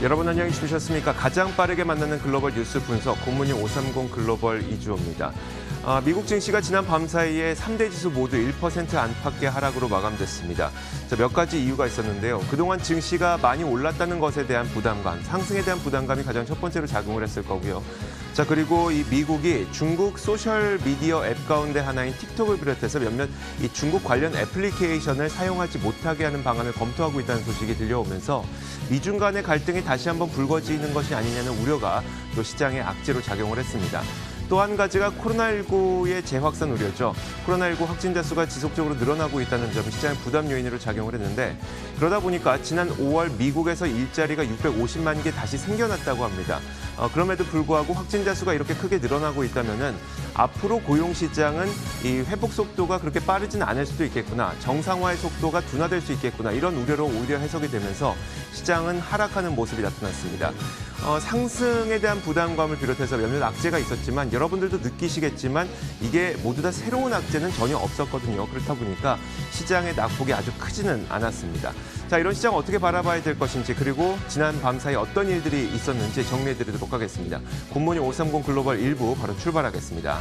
여러분 안녕히 주무셨습니까? 가장 빠르게 만나는 글로벌 뉴스 분석, 굿모닝 530 글로벌 이주호입니다. 미국 증시가 지난 밤 사이에 3대 지수 모두 1% 안팎의 하락으로 마감됐습니다. 몇 가지 이유가 있었는데요. 그동안 증시가 많이 올랐다는 것에 대한 부담감, 상승에 대한 부담감이 가장 첫 번째로 작용을 했을 거고요. 그리고 이 미국이 중국 소셜 미디어 앱 가운데 하나인 틱톡을 비롯해서 몇몇 이 중국 관련 애플리케이션을 사용하지 못하게 하는 방안을 검토하고 있다는 소식이 들려오면서 미중 간의 갈등이 다시 한번 불거지는 것이 아니냐는 우려가 또 시장의 악재로 작용을 했습니다. 또 한 가지가 코로나19의 재확산 우려죠. 코로나19 확진자 수가 지속적으로 늘어나고 있다는 점이 시장의 부담 요인으로 작용을 했는데 그러다 보니까 지난 5월 미국에서 일자리가 650만 개 다시 생겨났다고 합니다. 그럼에도 불구하고 확진자 수가 이렇게 크게 늘어나고 있다면은 앞으로 고용 시장은 이 회복 속도가 그렇게 빠르지는 않을 수도 있겠구나. 정상화의 속도가 둔화될 수 있겠구나. 이런 우려로 오히려 해석이 되면서 시장은 하락하는 모습이 나타났습니다. 상승에 대한 부담감을 비롯해서 몇몇 악재가 있었지만 여러분들도 느끼시겠지만 이게 모두 다 새로운 악재는 전혀 없었거든요. 그렇다 보니까 시장의 낙폭이 아주 크지는 않았습니다. 자, 이런 시장 어떻게 바라봐야 될 것인지 그리고 지난 밤 사이 어떤 일들이 있었는지 정리해드리도록 하겠습니다. 굿모닝 530 글로벌 1부 바로 출발하겠습니다.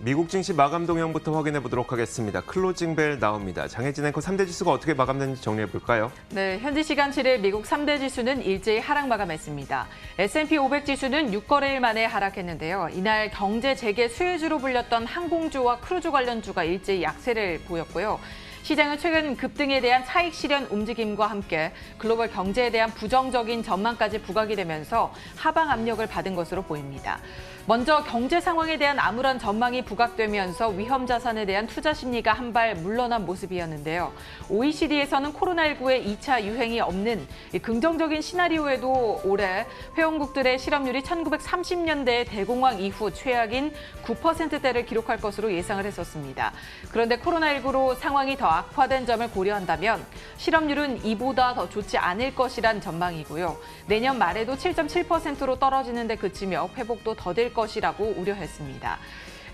미국 증시 마감 동향부터 확인해 보도록 하겠습니다. 클로징 벨 나옵니다. 장혜진 앵커 3대 지수가 어떻게 마감됐는지 정리해 볼까요? 네, 현지 시간 7일 미국 3대 지수는 일제히 하락 마감했습니다. S&P 500 지수는 6거래일 만에 하락했는데요. 이날 경제 재개 수혜주로 불렸던 항공주와 크루즈 관련주가 일제히 약세를 보였고요. 시장은 최근 급등에 대한 차익 실현 움직임과 함께 글로벌 경제에 대한 부정적인 전망까지 부각이 되면서 하방 압력을 받은 것으로 보입니다. 먼저 경제 상황에 대한 암울한 전망이 부각되면서 위험 자산에 대한 투자 심리가 한 발 물러난 모습이었는데요. OECD에서는 코로나19의 2차 유행이 없는 긍정적인 시나리오에도 올해 회원국들의 실업률이 1930년대 대공황 이후 최악인 9%대를 기록할 것으로 예상을 했었습니다. 그런데 코로나19로 상황이 더 악화된 점을 고려한다면 실업률은 이보다 더 좋지 않을 것이란 전망이고요. 내년 말에도 7.7%로 떨어지는 데 그치며 회복도 더딜 것이라고 우려했습니다.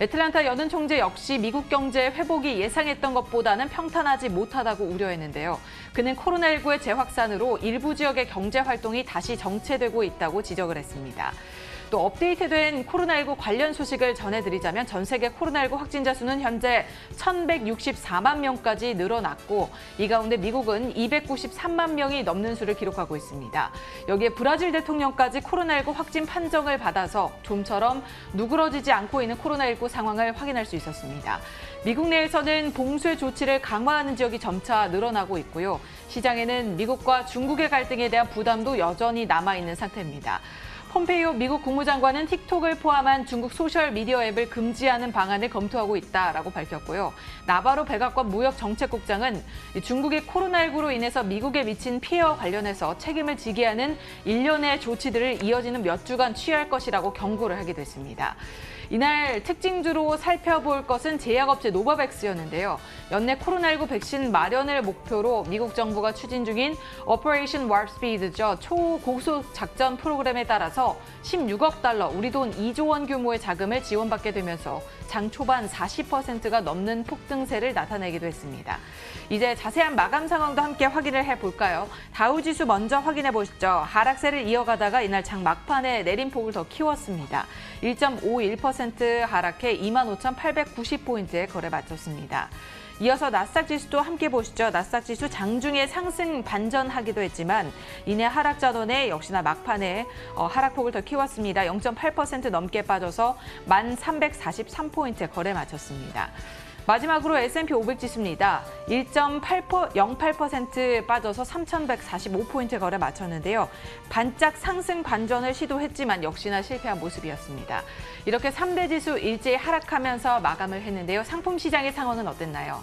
애틀란타 여든 총재 역시 미국 경제 회복이 예상했던 것보다는 평탄하지 못하다고 우려했는데요. 그는 코로나19의 재확산으로 일부 지역의 경제 활동이 다시 정체되고 있다고 지적을 했습니다. 또 업데이트된 코로나19 관련 소식을 전해드리자면 전 세계 코로나19 확진자 수는 현재 1,164만 명까지 늘어났고 이 가운데 미국은 293만 명이 넘는 수를 기록하고 있습니다. 여기에 브라질 대통령까지 코로나19 확진 판정을 받아서 좀처럼 누그러지지 않고 있는 코로나19 상황을 확인할 수 있었습니다. 미국 내에서는 봉쇄 조치를 강화하는 지역이 점차 늘어나고 있고요. 시장에는 미국과 중국의 갈등에 대한 부담도 여전히 남아있는 상태입니다. 폼페이오 미국 국무장관은 틱톡을 포함한 중국 소셜미디어 앱을 금지하는 방안을 검토하고 있다라고 밝혔고요. 나바로 백악관 무역정책국장은 중국이 코로나19로 인해서 미국에 미친 피해와 관련해서 책임을 지게 하는 일련의 조치들을 이어지는 몇 주간 취할 것이라고 경고를 하기도 했습니다. 이날 특징주로 살펴볼 것은 제약업체 노바백스였는데요. 연내 코로나19 백신 마련을 목표로 미국 정부가 추진 중인 오퍼레이션 워프 스피드죠. 초고속 작전 프로그램에 따라서 16억 달러, 우리 돈 2조 원 규모의 자금을 지원받게 되면서 장 초반 40%가 넘는 폭등세를 나타내기도 했습니다. 이제 자세한 마감 상황도 함께 확인을 해볼까요? 다우지수 먼저 확인해 보시죠. 하락세를 이어가다가 이날 장 막판에 내림폭을 더 키웠습니다. 1.51% 하락해 25,890포인트에 거래 마쳤습니다. 이어서 나스닥 지수도 함께 보시죠. 나스닥 지수 장중에 상승 반전하기도 했지만 이내 하락 전원에 역시나 막판에 하락폭을 더 키웠습니다. 0.8% 넘게 빠져서 1,343포인트에 거래 마쳤습니다. 마지막으로 S&P 500 지수입니다. 1.08% 빠져서 3,145포인트 거래 마쳤는데요. 반짝 상승 반전을 시도했지만 역시나 실패한 모습이었습니다. 이렇게 3대 지수 일제히 하락하면서 마감을 했는데요. 상품 시장의 상황은 어땠나요?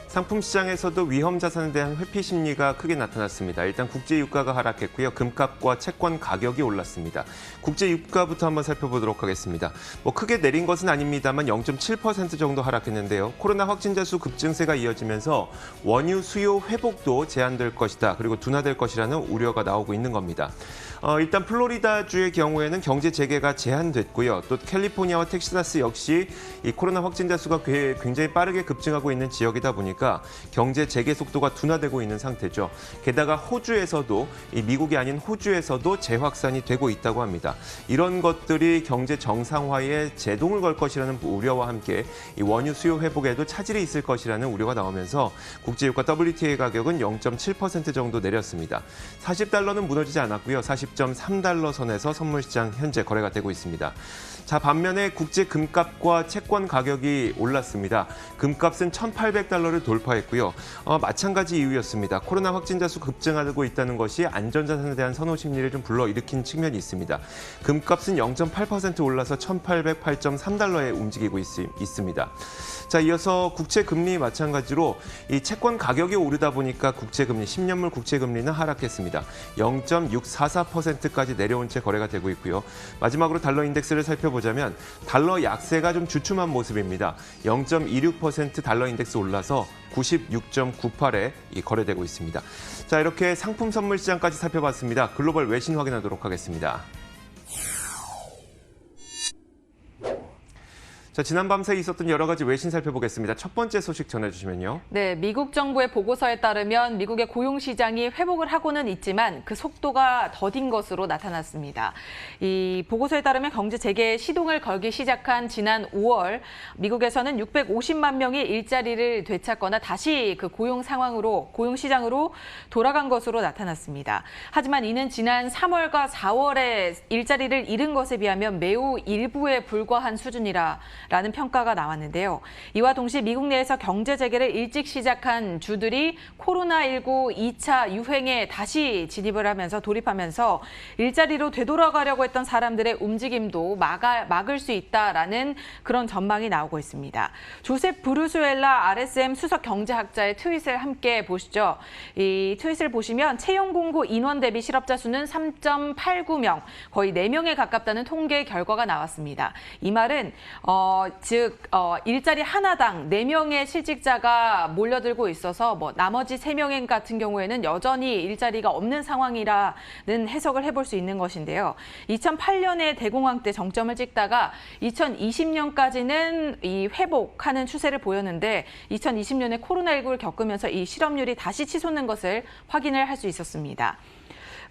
상품 시장에서도 위험 자산에 대한 회피 심리가 크게 나타났습니다. 일단 국제 유가가 하락했고요. 금값과 채권 가격이 올랐습니다. 국제 유가부터 한번 살펴보도록 하겠습니다. 크게 내린 것은 아닙니다만 0.7% 정도 하락했는데요. 코로나 확진자 수 급증세가 이어지면서 원유 수요 회복도 제한될 것이다. 그리고 둔화될 것이라는 우려가 나오고 있는 겁니다. 일단 플로리다주의 경우에는 경제 재개가 제한됐고요. 또 캘리포니아와 텍사스 역시 이 코로나 확진자 수가 굉장히 빠르게 급증하고 있는 지역이다 보니까 경제 재개 속도가 둔화되고 있는 상태죠. 게다가 호주에서도 이 미국이 아닌 호주에서도 재확산이 되고 있다고 합니다. 이런 것들이 경제 정상화에 제동을 걸 것이라는 우려와 함께 이 원유 수요 회복에도 차질이 있을 것이라는 우려가 나오면서 국제유가 WTI 가격은 0.7% 정도 내렸습니다. 40달러는 무너지지 않았고요. 40.3달러 선에서 선물시장 현재 거래가 되고 있습니다. 자, 반면에 국제 금값과 채권 가격이 올랐습니다. 금값은 1,800달러를 돌파했고요. 마찬가지 이유였습니다. 코로나 확진자 수 급증하고 있다는 것이 안전자산에 대한 선호 심리를 좀 불러일으킨 측면이 있습니다. 금값은 0.8% 올라서 1,808.3달러에 움직이고 있습니다. 자, 이어서 국채금리 마찬가지로 이 채권 가격이 오르다 보니까 국채금리, 10년물 국채금리는 하락했습니다. 0.644%까지 내려온 채 거래가 되고 있고요. 마지막으로 달러 인덱스를 살펴보자면 달러 약세가 좀 주춤한 모습입니다. 0.26% 달러 인덱스 올라서 96.98에 거래되고 있습니다. 자, 이렇게 상품 선물 시장까지 살펴봤습니다. 글로벌 외신 확인하도록 하겠습니다. 자, 지난 밤새 있었던 여러 가지 외신 살펴보겠습니다. 첫 번째 소식 전해주시면요. 네, 미국 정부의 보고서에 따르면 미국의 고용 시장이 회복을 하고는 있지만 그 속도가 더딘 것으로 나타났습니다. 이 보고서에 따르면 경제 재개에 시동을 걸기 시작한 지난 5월 미국에서는 650만 명이 일자리를 되찾거나 다시 그 고용 시장으로 돌아간 것으로 나타났습니다. 하지만 이는 지난 3월과 4월에 일자리를 잃은 것에 비하면 매우 일부에 불과한 수준이라는 평가가 나왔는데요. 이와 동시에 미국 내에서 경제 재개를 일찍 시작한 주들이 코로나19 2차 유행에 다시 돌입하면서 일자리로 되돌아가려고 했던 사람들의 움직임도 막을 수 있다라는 그런 전망이 나오고 있습니다. 조셉 브루수엘라 RSM 수석 경제학자의 트윗을 함께 보시죠. 이 트윗을 보시면 채용 공고 인원 대비 실업자 수는 3.89명, 거의 4명에 가깝다는 통계 결과가 나왔습니다. 이 말은 일자리 하나당 4명의 실직자가 몰려들고 있어서 나머지 3명 같은 경우에는 여전히 일자리가 없는 상황이라는 해석을 해볼 수 있는 것인데요. 2008년에 대공황 때 정점을 찍다가 2020년까지는 이 회복하는 추세를 보였는데 2020년에 코로나19를 겪으면서 이 실업률이 다시 치솟는 것을 확인을 할 수 있었습니다.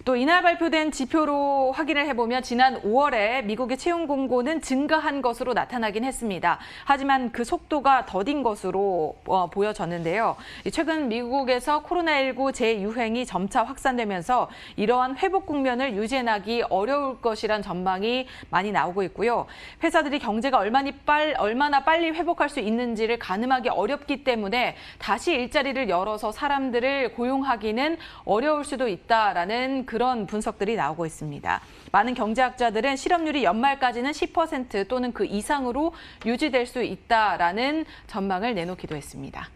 또 이날 발표된 지표로 확인을 해보면 지난 5월에 미국의 채용 공고는 증가한 것으로 나타나긴 했습니다. 하지만 그 속도가 더딘 것으로 보여졌는데요. 최근 미국에서 코로나19 재유행이 점차 확산되면서 이러한 회복 국면을 유지해나기 어려울 것이란 전망이 많이 나오고 있고요. 회사들이 경제가 얼마나 빨리 회복할 수 있는지를 가늠하기 어렵기 때문에 다시 일자리를 열어서 사람들을 고용하기는 어려울 수도 있다라는 그런 분석들이 나오고 있습니다. 많은 경제학자들은 실업률이 연말까지는 10% 또는 그 이상으로 유지될 수 있다라는 전망을 내놓기도 했습니다.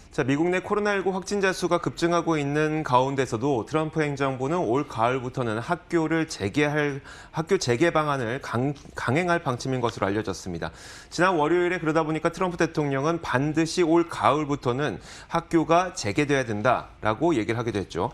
자, 미국 내 코로나19 확진자 수가 급증하고 있는 가운데서도 트럼프 행정부는 올 가을부터는 학교 재개 방안을 강행할 방침인 것으로 알려졌습니다. 지난 월요일에 그러다 보니까 트럼프 대통령은 반드시 올 가을부터는 학교가 재개돼야 된다라고 얘기를 하기도 했죠.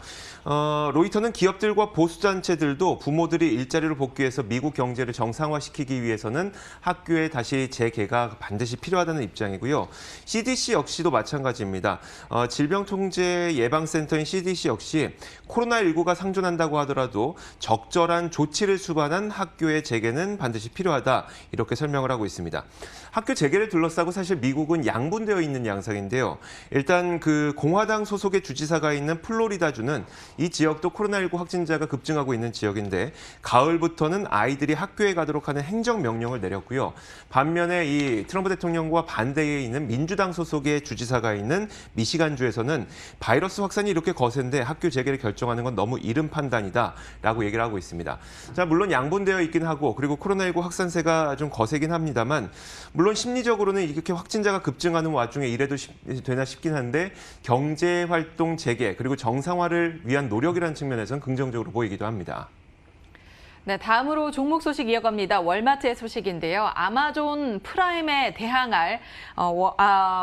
로이터는 기업들과 보수단체들도 부모들이 일자리로 복귀해서 미국 경제를 정상화시키기 위해서는 학교에 다시 재개가 반드시 필요하다는 입장이고요. CDC 역시도 마찬가지입니다. 있습니다. 질병통제예방센터인 CDC 역시 코로나19가 상존한다고 하더라도 적절한 조치를 수반한 학교의 재개는 반드시 필요하다, 이렇게 설명을 하고 있습니다. 학교 재개를 둘러싸고 사실 미국은 양분되어 있는 양상인데요. 일단 그 공화당 소속의 주지사가 있는 플로리다주는 이 지역도 코로나19 확진자가 급증하고 있는 지역인데 가을부터는 아이들이 학교에 가도록 하는 행정명령을 내렸고요. 반면에 이 트럼프 대통령과 반대에 있는 민주당 소속의 주지사가 있는 미시간주에서는 바이러스 확산이 이렇게 거센데 학교 재개를 결정하는 건 너무 이른 판단이다라고 얘기를 하고 있습니다. 자, 물론 양분되어 있긴 하고 그리고 코로나19 확산세가 좀 거세긴 합니다만 물론 심리적으로는 이렇게 확진자가 급증하는 와중에 이래도 되나 싶긴 한데 경제활동 재개 그리고 정상화를 위한 노력이라는 측면에서는 긍정적으로 보이기도 합니다. 네, 다음으로 종목 소식 이어갑니다. 월마트의 소식인데요. 아마존 프라임에 대항할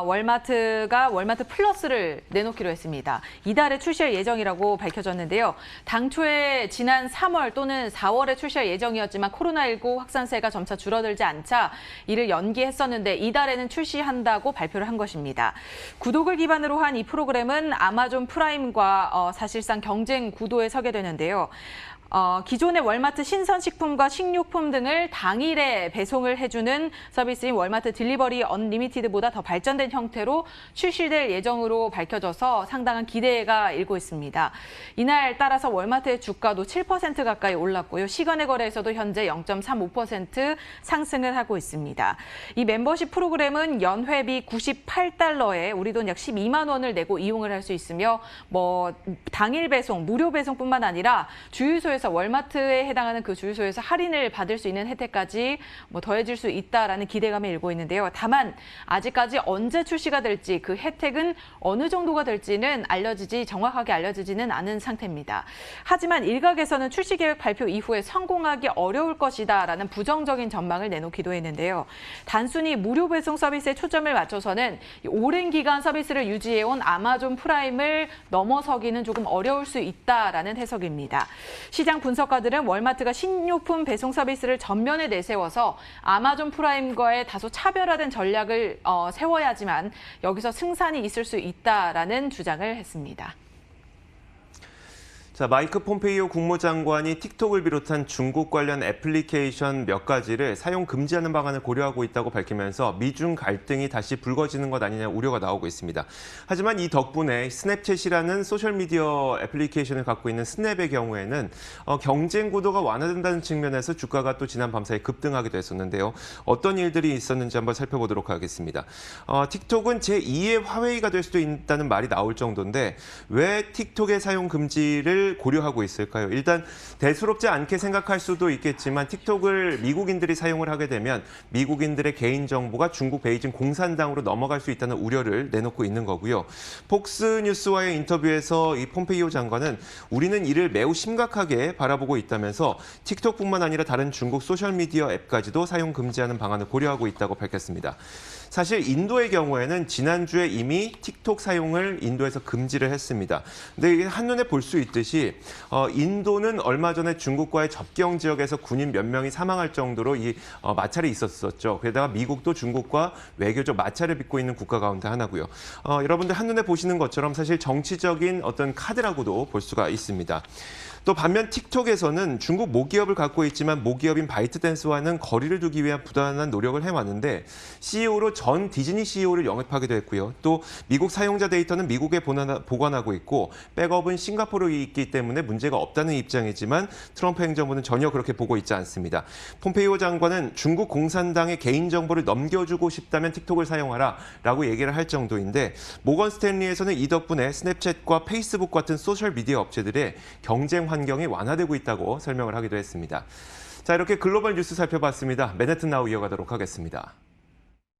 월마트가 월마트 플러스를 내놓기로 했습니다. 이달에 출시할 예정이라고 밝혀졌는데요. 당초에 지난 3월 또는 4월에 출시할 예정이었지만 코로나19 확산세가 점차 줄어들지 않자 이를 연기했었는데 이달에는 출시한다고 발표를 한 것입니다. 구독을 기반으로 한 이 프로그램은 아마존 프라임과 사실상 경쟁 구도에 서게 되는데요. 기존의 월마트 신선식품과 식료품 등을 당일에 배송을 해주는 서비스인 월마트 딜리버리 언리미티드보다 더 발전된 형태로 출시될 예정으로 밝혀져서 상당한 기대가 일고 있습니다. 이날 따라서 월마트의 주가도 7% 가까이 올랐고요. 시간의 거래에서도 현재 0.35% 상승을 하고 있습니다. 이 멤버십 프로그램은 연회비 98달러에 우리 돈 약 12만 원을 내고 이용을 할 수 있으며 당일 배송, 무료 배송뿐만 아니라 주유소에 월마트에 해당하는 그 주유소에서 할인을 받을 수 있는 혜택까지 더해질 수 있다라는 기대감이 일고 있는데요. 다만 아직까지 언제 출시가 될지 그 혜택은 어느 정도가 될지는 정확하게 알려지지는 않은 상태입니다. 하지만 일각에서는 출시 계획 발표 이후에 성공하기 어려울 것이다라는 부정적인 전망을 내놓기도 했는데요. 단순히 무료 배송 서비스에 초점을 맞춰서는 오랜 기간 서비스를 유지해온 아마존 프라임을 넘어서기는 조금 어려울 수 있다라는 해석입니다. 시장 분석가들은 월마트가 식료품 배송 서비스를 전면에 내세워서 아마존 프라임과의 다소 차별화된 전략을 세워야지만 여기서 승산이 있을 수 있다라는 주장을 했습니다. 자, 마이크 폼페이오 국무장관이 틱톡을 비롯한 중국 관련 애플리케이션 몇 가지를 사용 금지하는 방안을 고려하고 있다고 밝히면서 미중 갈등이 다시 불거지는 것 아니냐 우려가 나오고 있습니다. 하지만 이 덕분에 스냅챗이라는 소셜미디어 애플리케이션을 갖고 있는 스냅의 경우에는 경쟁 구도가 완화된다는 측면에서 주가가 또 지난 밤사이 급등하기도 했었는데요. 어떤 일들이 있었는지 한번 살펴보도록 하겠습니다. 틱톡은 제2의 화웨이가 될 수도 있다는 말이 나올 정도인데 왜 틱톡의 사용 금지를 고려하고 있을까요? 일단 대수롭지 않게 생각할 수도 있겠지만 틱톡을 미국인들이 사용을 하게 되면 미국인들의 개인정보가 중국 베이징 공산당으로 넘어갈 수 있다는 우려를 내놓고 있는 거고요. 폭스뉴스와의 인터뷰에서 이 폼페이오 장관은 우리는 이를 매우 심각하게 바라보고 있다면서 틱톡뿐만 아니라 다른 중국 소셜미디어 앱까지도 사용 금지하는 방안을 고려하고 있다고 밝혔습니다. 사실 인도의 경우에는 지난주에 이미 틱톡 사용을 인도에서 금지를 했습니다. 근데 이게 한눈에 볼 수 있듯이 인도는 얼마 전에 중국과의 접경 지역에서 군인 몇 명이 사망할 정도로 이 마찰이 있었었죠. 게다가 미국도 중국과 외교적 마찰을 빚고 있는 국가 가운데 하나고요. 여러분들 한눈에 보시는 것처럼 사실 정치적인 어떤 카드라고도 볼 수가 있습니다. 또 반면 틱톡에서는 중국 모기업을 갖고 있지만 모기업인 바이트댄스와는 거리를 두기 위한 부단한 노력을 해왔는데 CEO로 전 디즈니 CEO를 영입하기도 했고요. 또 미국 사용자 데이터는 미국에 보관하고 있고 백업은 싱가포르에 있기 때문에 문제가 없다는 입장이지만 트럼프 행정부는 전혀 그렇게 보고 있지 않습니다. 폼페이오 장관은 중국 공산당의 개인정보를 넘겨주고 싶다면 틱톡을 사용하라라고 얘기를 할 정도인데 모건 스탠리에서는 이 덕분에 스냅챗과 페이스북 같은 소셜미디어 업체들의 경쟁 환경이 완화되고 있다고 설명을 하기도 했습니다. 자, 이렇게 글로벌 뉴스 살펴봤습니다. 맨해튼 나우 이어가도록 하겠습니다.